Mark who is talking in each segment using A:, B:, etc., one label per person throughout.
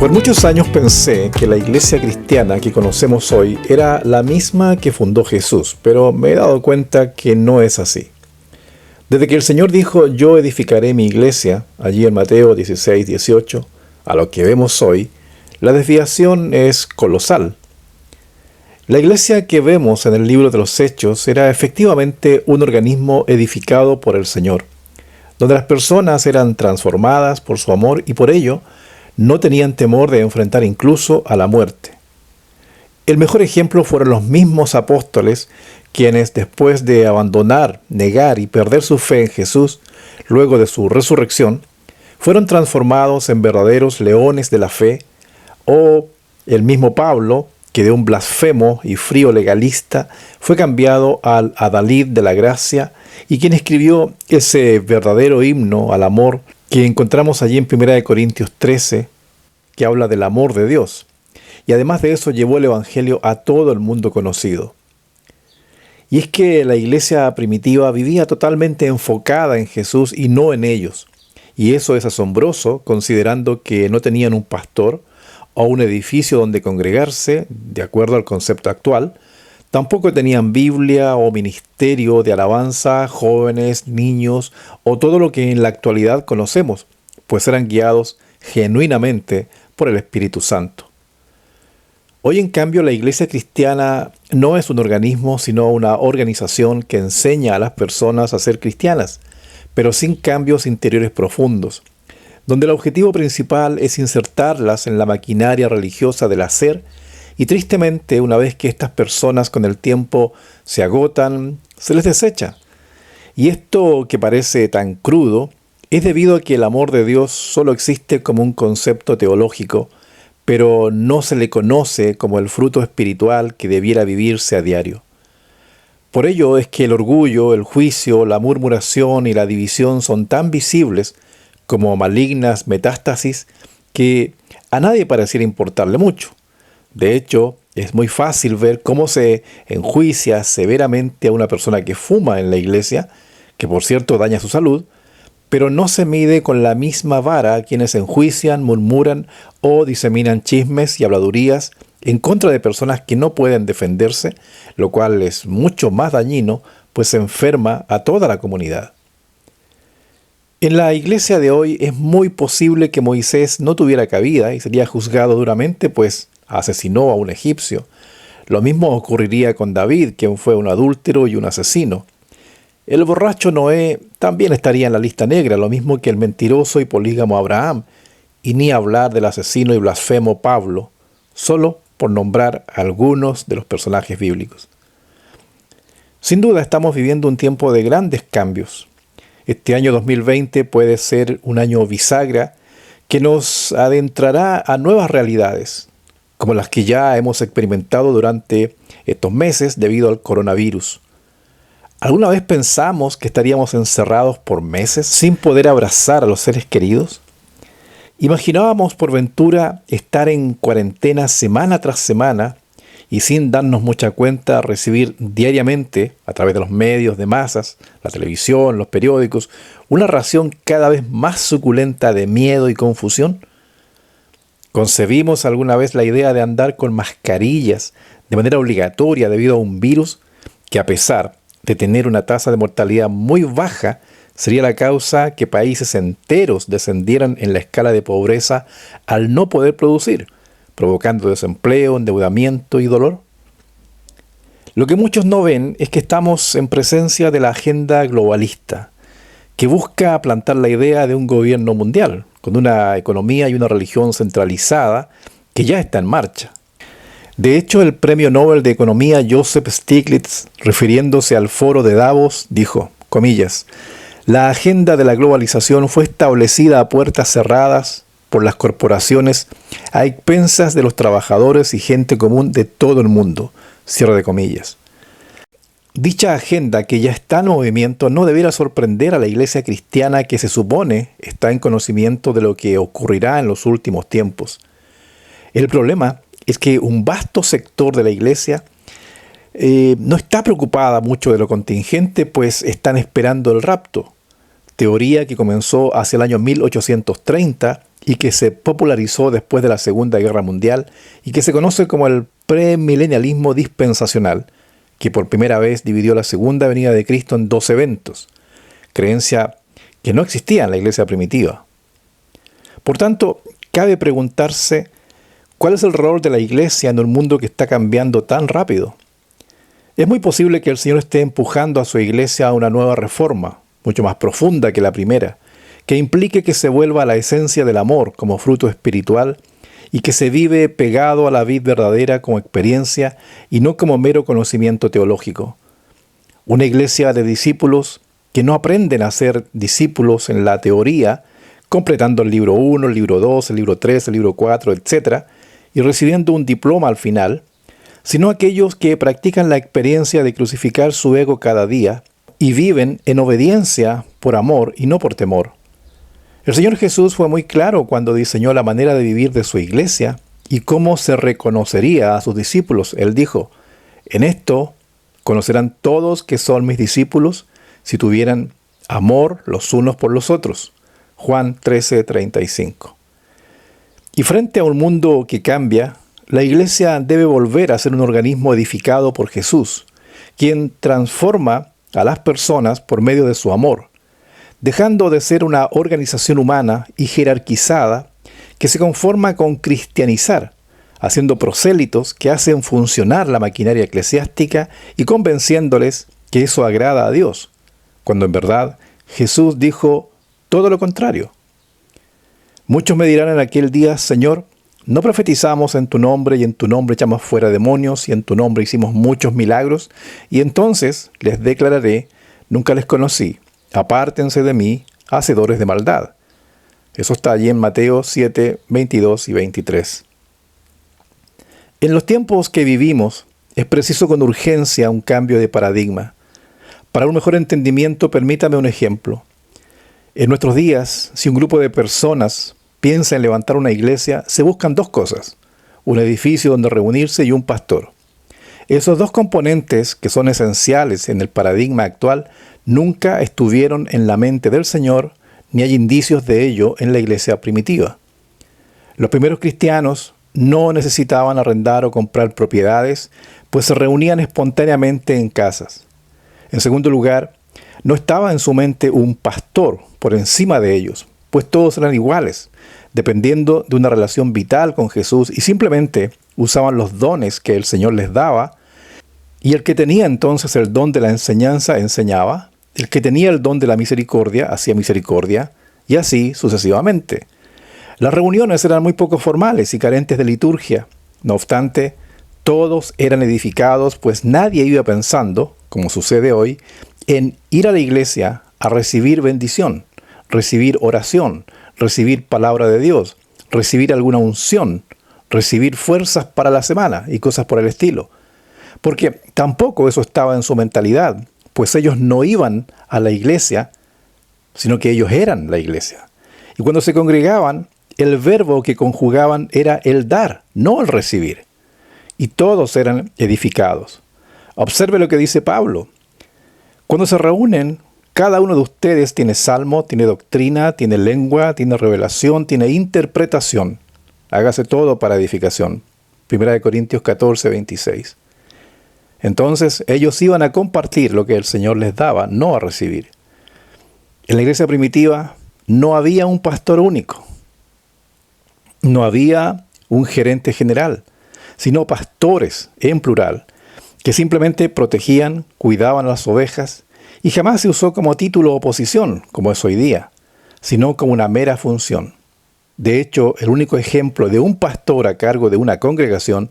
A: Por muchos años pensé que la iglesia cristiana que conocemos hoy era la misma que fundó Jesús, pero me he dado cuenta que no es así. Desde que el Señor dijo, yo edificaré mi iglesia, allí en Mateo 16:18, a lo que vemos hoy, la desviación es colosal. La iglesia que vemos en el libro de los Hechos era efectivamente un organismo edificado por el Señor, donde las personas eran transformadas por su amor y por ello no tenían temor de enfrentar incluso a la muerte. El mejor ejemplo fueron los mismos apóstoles, quienes después de abandonar, negar y perder su fe en Jesús, luego de su resurrección, fueron transformados en verdaderos leones de la fe, o el mismo Pablo, que de un blasfemo y frío legalista fue cambiado al adalid de la gracia y quien escribió ese verdadero himno al amor que encontramos allí en 1 Corintios 13, que habla del amor de Dios. Y además de eso llevó el Evangelio a todo el mundo conocido. Y es que la iglesia primitiva vivía totalmente enfocada en Jesús y no en ellos. Y eso es asombroso considerando que no tenían un pastor o un edificio donde congregarse, de acuerdo al concepto actual. Tampoco tenían Biblia o ministerio de alabanza, jóvenes, niños o todo lo que en la actualidad conocemos, pues eran guiados genuinamente por el Espíritu Santo. Hoy en cambio la iglesia cristiana no es un organismo sino una organización que enseña a las personas a ser cristianas, pero sin cambios interiores profundos, donde el objetivo principal es insertarlas en la maquinaria religiosa del hacer. Y tristemente, una vez que estas personas con el tiempo se agotan, se les desecha. Y esto que parece tan crudo es debido a que el amor de Dios solo existe como un concepto teológico, pero no se le conoce como el fruto espiritual que debiera vivirse a diario. Por ello es que el orgullo, el juicio, la murmuración y la división son tan visibles como malignas metástasis que a nadie pareciera importarle mucho. De hecho, es muy fácil ver cómo se enjuicia severamente a una persona que fuma en la iglesia, que por cierto daña su salud, pero no se mide con la misma vara a quienes enjuician, murmuran o diseminan chismes y habladurías en contra de personas que no pueden defenderse, lo cual es mucho más dañino, pues se enferma a toda la comunidad. En la iglesia de hoy es muy posible que Moisés no tuviera cabida y sería juzgado duramente, pues asesinó a un egipcio. Lo mismo ocurriría con David, quien fue un adúltero y un asesino. El borracho Noé también estaría en la lista negra, lo mismo que el mentiroso y polígamo Abraham, y ni hablar del asesino y blasfemo Pablo, solo por nombrar algunos de los personajes bíblicos. Sin duda estamos viviendo un tiempo de grandes cambios. Este año 2020 puede ser un año bisagra que nos adentrará a nuevas realidades, como las que ya hemos experimentado durante estos meses debido al coronavirus. ¿Alguna vez pensamos que estaríamos encerrados por meses sin poder abrazar a los seres queridos? ¿Imaginábamos por ventura estar en cuarentena semana tras semana y sin darnos mucha cuenta recibir diariamente, a través de los medios de masas, la televisión, los periódicos, una ración cada vez más suculenta de miedo y confusión? ¿Concebimos alguna vez la idea de andar con mascarillas de manera obligatoria debido a un virus que, a pesar de tener una tasa de mortalidad muy baja, sería la causa que países enteros descendieran en la escala de pobreza al no poder producir, provocando desempleo, endeudamiento y dolor? Lo que muchos no ven es que estamos en presencia de la agenda globalista, que busca plantar la idea de un gobierno mundial, con una economía y una religión centralizada que ya está en marcha. De hecho, el premio Nobel de Economía Joseph Stiglitz, refiriéndose al foro de Davos, dijo, comillas, la agenda de la globalización fue establecida a puertas cerradas por las corporaciones a expensas de los trabajadores y gente común de todo el mundo, cierre de comillas. Dicha agenda que ya está en movimiento no debiera sorprender a la iglesia cristiana que se supone está en conocimiento de lo que ocurrirá en los últimos tiempos. El problema es que un vasto sector de la iglesia no está preocupada mucho de lo contingente, pues están esperando el rapto, teoría que comenzó hacia el año 1830 y que se popularizó después de la Segunda Guerra Mundial y que se conoce como el premilenialismo dispensacional, que por primera vez dividió la segunda venida de Cristo en dos eventos, creencia que no existía en la iglesia primitiva. Por tanto, cabe preguntarse cuál es el rol de la iglesia en un mundo que está cambiando tan rápido. Es muy posible que el Señor esté empujando a su iglesia a una nueva reforma, mucho más profunda que la primera, que implique que se vuelva a la esencia del amor como fruto espiritual y que se vive pegado a la vid verdadera como experiencia y no como mero conocimiento teológico. Una iglesia de discípulos que no aprenden a ser discípulos en la teoría, completando el libro 1, el libro 2, el libro 3, el libro 4, etc., y recibiendo un diploma al final, sino aquellos que practican la experiencia de crucificar su ego cada día y viven en obediencia por amor y no por temor. El Señor Jesús fue muy claro cuando diseñó la manera de vivir de su iglesia y cómo se reconocería a sus discípulos. Él dijo, en esto conocerán todos que son mis discípulos si tuvieran amor los unos por los otros. Juan 13:35. Y frente a un mundo que cambia, la iglesia debe volver a ser un organismo edificado por Jesús, quien transforma a las personas por medio de su amor, dejando de ser una organización humana y jerarquizada que se conforma con cristianizar, haciendo prosélitos que hacen funcionar la maquinaria eclesiástica y convenciéndoles que eso agrada a Dios, cuando en verdad Jesús dijo todo lo contrario. Muchos me dirán en aquel día, Señor, ¿no profetizamos en tu nombre y en tu nombre echamos fuera demonios y en tu nombre hicimos muchos milagros? Y entonces les declararé, nunca les conocí, apártense de mí, hacedores de maldad. Eso está allí en Mateo 7, 22 y 23. En los tiempos que vivimos, es preciso con urgencia un cambio de paradigma. Para un mejor entendimiento, permítame un ejemplo. En nuestros días, si un grupo de personas piensa en levantar una iglesia, se buscan dos cosas: un edificio donde reunirse y un pastor. Esos dos componentes, que son esenciales en el paradigma actual, nunca estuvieron en la mente del Señor, ni hay indicios de ello en la iglesia primitiva. Los primeros cristianos no necesitaban arrendar o comprar propiedades, pues se reunían espontáneamente en casas. En segundo lugar, no estaba en su mente un pastor por encima de ellos, pues todos eran iguales, dependiendo de una relación vital con Jesús y simplemente usaban los dones que el Señor les daba, y el que tenía entonces el don de la enseñanza enseñaba, el que tenía el don de la misericordia hacía misericordia, y así sucesivamente. Las reuniones eran muy poco formales y carentes de liturgia. No obstante, todos eran edificados, pues nadie iba pensando, como sucede hoy, en ir a la iglesia a recibir bendición, recibir oración, recibir palabra de Dios, recibir alguna unción, recibir fuerzas para la semana y cosas por el estilo. Porque tampoco eso estaba en su mentalidad, pues ellos no iban a la iglesia, sino que ellos eran la iglesia. Y cuando se congregaban, el verbo que conjugaban era el dar, no el recibir. Y todos eran edificados. Observe lo que dice Pablo. Cuando se reúnen, cada uno de ustedes tiene salmo, tiene doctrina, tiene lengua, tiene revelación, tiene interpretación. Hágase todo para edificación. 1 Corintios 14, 26. Entonces ellos iban a compartir lo que el Señor les daba, no a recibir. En la iglesia primitiva no había un pastor único. No había un gerente general, sino pastores, en plural, que simplemente protegían, cuidaban a las ovejas, y jamás se usó como título o posición, como es hoy día, sino como una mera función. De hecho, el único ejemplo de un pastor a cargo de una congregación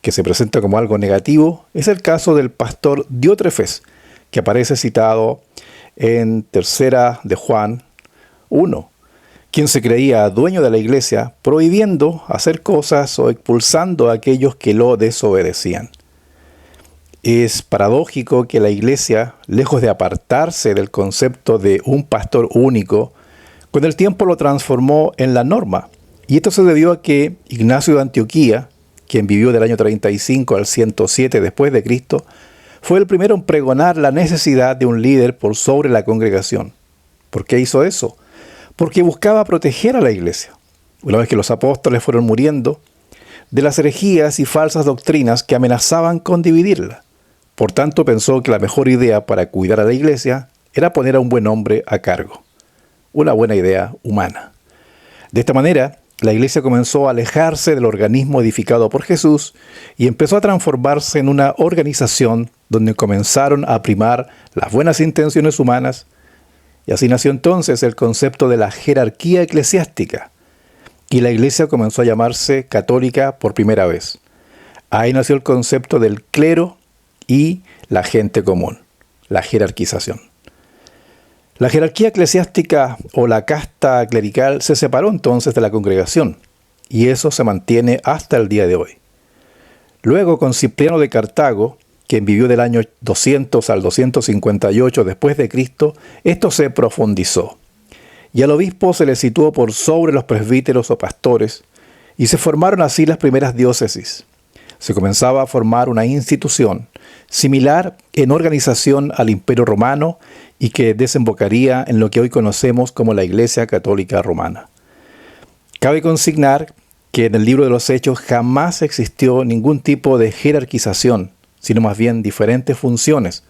A: que se presenta como algo negativo es el caso del pastor Diótrefes, que aparece citado en 3 de Juan 1, quien se creía dueño de la iglesia, prohibiendo hacer cosas o expulsando a aquellos que lo desobedecían. Es paradójico que la iglesia, lejos de apartarse del concepto de un pastor único, con el tiempo lo transformó en la norma. Y esto se debió a que Ignacio de Antioquía, quien vivió del año 35 al 107 después de Cristo, fue el primero en pregonar la necesidad de un líder por sobre la congregación. ¿Por qué hizo eso? Porque buscaba proteger a la iglesia. una vez que los apóstoles fueron muriendo, de las herejías y falsas doctrinas que amenazaban con dividirla. Por tanto, pensó que la mejor idea para cuidar a la iglesia era poner a un buen hombre a cargo. Una buena idea humana. De esta manera, la iglesia comenzó a alejarse del organismo edificado por Jesús y empezó a transformarse en una organización donde comenzaron a primar las buenas intenciones humanas, y así nació entonces el concepto de la jerarquía eclesiástica, y la iglesia comenzó a llamarse católica por primera vez. Ahí nació el concepto del clero y la gente común, la jerarquización. La jerarquía eclesiástica o la casta clerical se separó entonces de la congregación, y eso se mantiene hasta el día de hoy. Luego, con Cipriano de Cartago, quien vivió del año 200 al 258 después de Cristo, esto se profundizó. Y al obispo se le situó por sobre los presbíteros o pastores, y se formaron así las primeras diócesis. Se comenzaba a formar una institución similar en organización al Imperio Romano y que desembocaría en lo que hoy conocemos como la Iglesia Católica Romana. Cabe consignar que en el libro de los Hechos jamás existió ningún tipo de jerarquización, sino más bien diferentes funciones.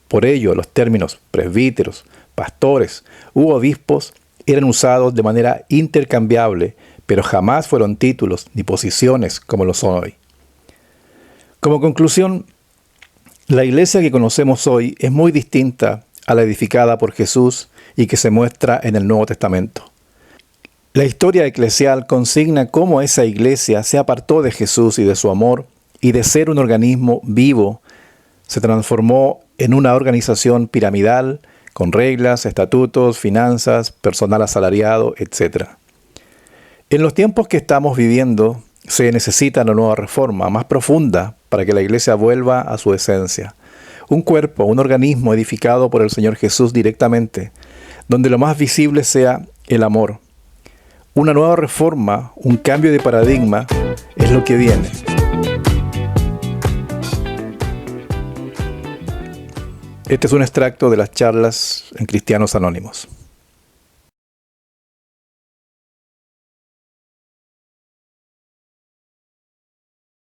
A: Por ello, los términos presbíteros, pastores u obispos eran usados de manera intercambiable, pero jamás fueron títulos ni posiciones como lo son hoy. Como conclusión, la iglesia que conocemos hoy es muy distinta a la edificada por Jesús y que se muestra en el Nuevo Testamento. La historia eclesial consigna cómo esa iglesia se apartó de Jesús y de su amor, y de ser un organismo vivo, se transformó en una organización piramidal, con reglas, estatutos, finanzas, personal asalariado, etc. En los tiempos que estamos viviendo, se necesita una nueva reforma más profunda para que la iglesia vuelva a su esencia. Un cuerpo, un organismo edificado por el Señor Jesús directamente, donde lo más visible sea el amor. Una nueva reforma, un cambio de paradigma, es lo que viene. Este es un extracto de las charlas en Cristianos Anónimos.